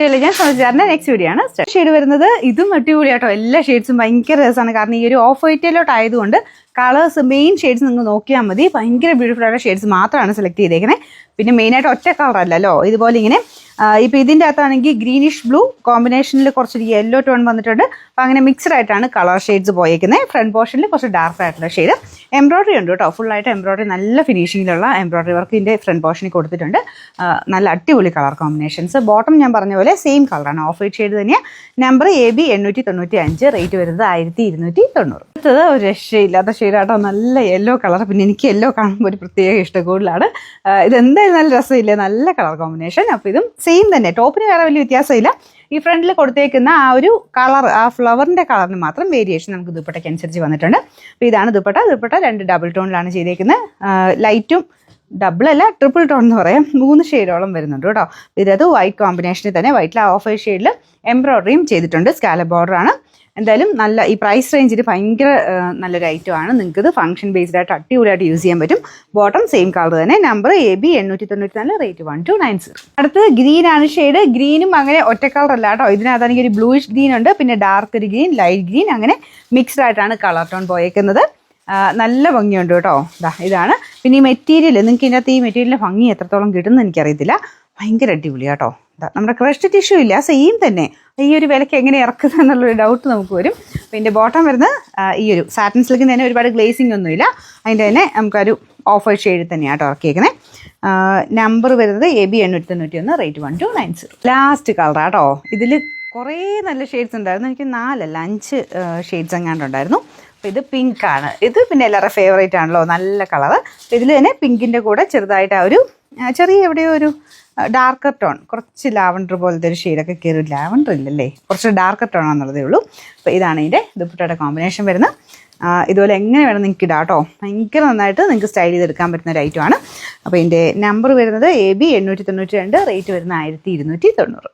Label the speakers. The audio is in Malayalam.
Speaker 1: ഞാൻ സംസാരിച്ച നെക്സ്റ്റ് വീഡിയോ ആണ്. ഷെയ്ഡ് വരുന്നത് ഇതും അടിപൊളിയാട്ടോ. എല്ലാ ഷെയ്ഡ്സും ഭയങ്കര രസമാണ്. കാരണം ഈ ഒരു ഓഫ് വൈറ്റിലോട്ട് ആയതുകൊണ്ട് കളേഴ്സ് മെയിൻ ഷെയ്ഡ്സ് നിങ്ങൾ നോക്കിയാൽ മതി. ഭയങ്കര ബ്യൂട്ടിഫുൾ ആയിട്ടുള്ള ഷെയ്ഡ്സ് മാത്രമാണ് സെലക്ട് ചെയ്തേക്കുന്നത്. പിന്നെ മെയിനായിട്ട് ഒറ്റ കളറല്ലല്ലോ, ഇതുപോലെ ഇങ്ങനെ ഇപ്പോൾ ഇതിൻ്റെ അകത്താണെങ്കിൽ ഗ്രീനിഷ് ബ്ലൂ കോമ്പിനേഷനിൽ കുറച്ചൊരു യെല്ലോ ടോൺ വന്നിട്ടുണ്ട്. അപ്പോൾ അങ്ങനെ മിക്സ്ഡ് ആയിട്ടാണ് കളർ ഷെയ്ഡ്സ് പോയേക്കുന്നത്. ഫ്രണ്ട് പോർഷനിൽ കുറച്ച് ഡാർക്ക് ആയിട്ടുള്ള ഷെയ്ഡ് എംബ്രോയ്ഡറി ഉണ്ട് കേട്ടോ. ഫുള്ളായിട്ട് എംബ്രോയ്ഡറി, നല്ല ഫിനിഷിങ്ങിലുള്ള എംബ്രോയ്ഡറി വർക്ക് ഇതിൻ്റെ ഫ്രണ്ട് പോർഷനിൽ കൊടുത്തിട്ടുണ്ട്. നല്ല അടിപൊളി കളർ കോമ്പിനേഷൻസ്. ബോട്ടം ഞാൻ പറഞ്ഞ പോലെ സെയിം കളറാണ്, ഓഫ് വൈറ്റ് ഷെയ്ഡ് തന്നെയാണ്. നമ്പർ AB 895, റേറ്റ് വരുന്നത് 1290. അടുത്തത് ഒരു രക്ഷയില്ലാത്ത ഷെയ്ഡാട്ടോ, നല്ല യെല്ലോ കളർ. പിന്നെ എനിക്ക് യെല്ലോ കാണുമ്പോൾ ഒരു പ്രത്യേക ഇഷ്ടം കൂടുതലാണ്. ഇതെന്തായാലും നല്ല രസമില്ലേ, നല്ല കളർ കോമ്പിനേഷൻ. അപ്പോൾ ഇതും സെയിം തന്നെ, ടോപ്പിന് വേറെ വലിയ വ്യത്യാസമില്ല. ഈ ഫ്രണ്ടിൽ കൊടുത്തേക്കുന്ന ആ ഒരു കളർ, ആ ഫ്ലവറിൻ്റെ കളറിന് മാത്രം വേരിയേഷൻ നമുക്ക് ദുപ്പട്ടയ്ക്ക് അനുസരിച്ച് വന്നിട്ടുണ്ട്. അപ്പോൾ ഇതാണ് ദുപ്പട്ട. 2 ഡബിൾ ടോണിലാണ് ചെയ്തേക്കുന്നത്. ലൈറ്റും ഡബിളല്ല, ട്രിപ്പിൾ ടോൺ എന്ന് പറയാം. 3 ഷെയ്ഡോളം വരുന്നുണ്ട് കേട്ടോ. ഇതിനകത്ത് വൈറ്റ് കോമ്പിനേഷനിൽ തന്നെ വൈറ്റിൽ ഓഫ് വൈറ്റ് ഷെയ്ഡിൽ എംബ്രോയ്ഡറിയും ചെയ്തിട്ടുണ്ട്. സ്കാലപ്പ് ബോർഡറാണ്. എന്തായാലും നല്ല ഈ പ്രൈസ് റേഞ്ചിൽ ഭയങ്കര നല്ലൊരു ഐറ്റമാണ്. നിങ്ങൾക്കിത് ഫംഗ്ഷൻ ബേസ്ഡ് ആയിട്ട് അടിപൊളിയായിട്ട് യൂസ് ചെയ്യാൻ പറ്റും. ബോട്ടം സെയിം കളർ തന്നെ. Number AB 894, rate 1290. അടുത്തത് ഗ്രീനാണ് ഷെയ്ഡ്. ഗ്രീനും അങ്ങനെ ഒറ്റ കളർ അല്ല കേട്ടോ. ഇതിനകത്താണെങ്കിൽ ഒരു ബ്ലൂയിഷ് ഗ്രീൻ ഉണ്ട്, പിന്നെ ഡാർക്ക് ഒരു ഗ്രീൻ, ലൈറ്റ് ഗ്രീൻ, അങ്ങനെ മിക്സ്ഡ് ആയിട്ടാണ് കളർ ടോൺ പോയേക്കുന്നത്. നല്ല ഭംഗിയുണ്ട് കേട്ടോ. ഇതാണ്. പിന്നെ ഈ മെറ്റീരിയൽ, നിങ്ങൾക്ക് ഇതിനകത്ത് ഈ മെറ്റീരിയലിൻ്റെ ഭംഗി എത്രത്തോളം കിട്ടുമെന്ന് എനിക്കറിയത്തില്ല. ഭയങ്കര അടിപൊളി കേട്ടോ. നമ്മുടെ ക്രഷ്ഡ് ടിഷ്യൂ ഇല്ല, സെയിം തന്നെ. ഈ ഒരു വിലയ്ക്ക് എങ്ങനെ ഇറക്കുന്നത് എന്നുള്ളൊരു ഡൗട്ട് നമുക്ക് വരും. പിന്നെ ബോട്ടം വരുന്നത് ഈ ഒരു സാറ്റിൻ സിൽക്കിന് തന്നെ ഒരുപാട് ഗ്ലേസിംഗ് ഒന്നുമില്ല. അതിൻ്റെ തന്നെ നമുക്കൊരു ഓഫ് വൈറ്റ് ഷെയ്ഡ് തന്നെയാണ് കേട്ടോ ഇറക്കിയേക്കുന്നത്. നമ്പർ വരുന്നത് AB 891, റേറ്റ് 1290. ലാസ്റ്റ് കളറാട്ടോ. ഇതിൽ കുറേ നല്ല ഷെയ്ഡ്സ് ഉണ്ടായിരുന്നു. എനിക്ക് 4 അല്ല 5 ഷെയ്ഡ്സ് എങ്ങാണ്ടുണ്ടായിരുന്നു. അപ്പോൾ ഇത് പിങ്ക് ആണ്. ഇത് പിന്നെ എല്ലാവരുടെ ഫേവറേറ്റ് ആണല്ലോ, നല്ല കളറ്. ഇതിൽ തന്നെ പിങ്കിൻ്റെ കൂടെ ചെറുതായിട്ട് ആ ഒരു ചെറിയ എവിടെയോ ഒരു ഡാർക്കർ ടോൺ, കുറച്ച് ലാവൻഡർ പോലത്തെ ഒരു ഷെയ്ഡൊക്കെ കയറി. ലാവൻഡർ ഇല്ലല്ലേ, കുറച്ച് ഡാർക്കർ ടോൺ ആണെന്നുള്ളതേ ഉള്ളൂ. അപ്പോൾ ഇതാണ് ഇതിൻ്റെ ദുപ്പട്ടയുടെ കോമ്പിനേഷൻ വരുന്നത്. ഇതുപോലെ എങ്ങനെ വേണം നിങ്ങൾക്ക് ഇടാം കേട്ടോ. ഭയങ്കര നന്നായിട്ട് നിങ്ങൾക്ക് സ്റ്റൈൽ ചെയ്തെടുക്കാൻ പറ്റുന്ന ഒരു ഐറ്റമാണ്. അപ്പോൾ ഇതിൻ്റെ നമ്പർ വരുന്നത് AB 892, റേറ്റ് വരുന്നത് 1290.